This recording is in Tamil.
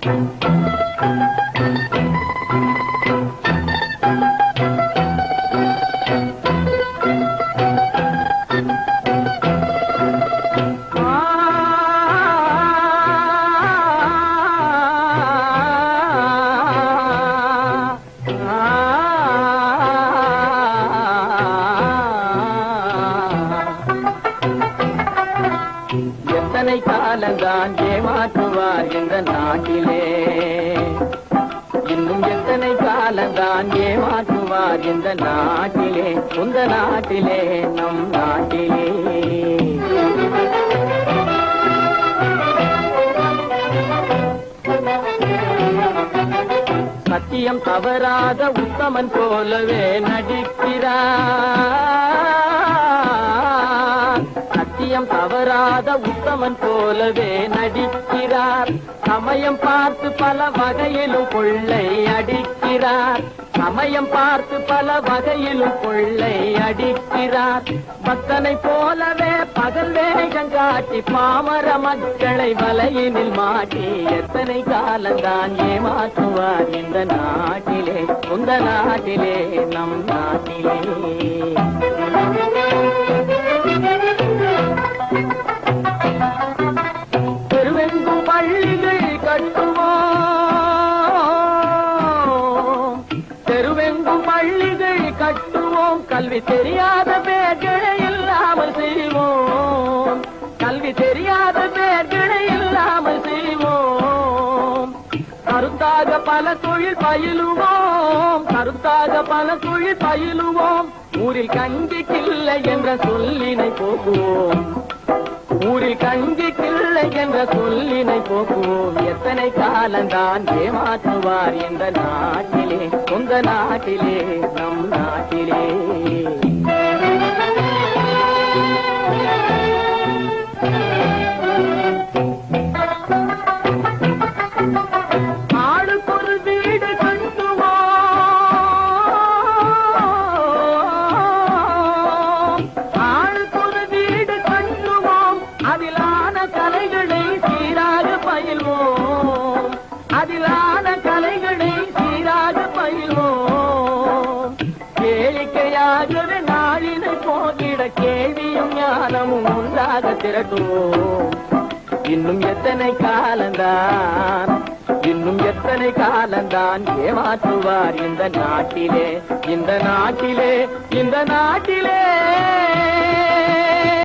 எத்தனை காலந்தான் ஏமாற்றுவார் இந்த நாட்டிலே, இன்னும் எத்தனை காலந்தான் ஏமாற்றுவார் இந்த நாட்டிலே, உந்த நாட்டிலே நம் நாட்டிலே. சத்தியம் தவறாத உத்தமன் போலவே நடிக்கிறார், சத்தியம் தவறாத உத்தமன் போலவே நடிக்கிறார். சமயம் பார்த்து பல வகையிலும் கொள்ளை அடிக்கிறார், சமயம் பார்த்து பல வகையிலும் கொள்ளை அடிக்கிறார். பக்தனை போலவே பகல் வேகம் காட்டி பாமர மக்களை வலையினில் மாட்டி எத்தனை காலந்தான் ஏமாற்றுவார் இந்த நாட்டிலே, உந்த நாட்டிலே நம் நாட்டிலே. தெருவெங்கும் பள்ளிகள் கட்டுவோம், தெருவெங்கும் பள்ளிகள் கட்டுவோம், கல்வி தெரியாத பேர்களை இல்லாமல் செய்வோம், கல்வி தெரியாத பேர்களை இல்லாமல் செய்வோம். கருத்தாக பல தொழில் பயிலுவோம், கருத்தாக பல தொழில் பயிலுவோம். ஊரில் கஞ்சிக்கில்லை என்ற சொல்லினை போக்குவோம், ஊரில் கஞ்சிக்கில்லை என்ற சொல்லினை போக்குவோம். எத்தனை காலந்தான் ஏமாற்றுவார் இந்த நாட்டிலே, உங்க நாட்டிலே நம் நாட்டிலே. ஆளுக்கொரு வீடு கட்டுவோம், ஆளுக்கொரு வீடு கட்டுவோம். அதிலான கலைகளை சீராக பயில்வோம், அதிலான கலைகளை சீராக பயில்வோம். கேளிக்கையாகவே நாளினை போகிட கேள்வியும் ஞானமும் உண்டாக திரட்டுவோம். இன்னும் எத்தனை காலந்தான், இன்னும் எத்தனை காலந்தான் ஏமாற்றுவார் இந்த நாட்டிலே, இந்த நாட்டிலே, இந்த நாட்டிலே.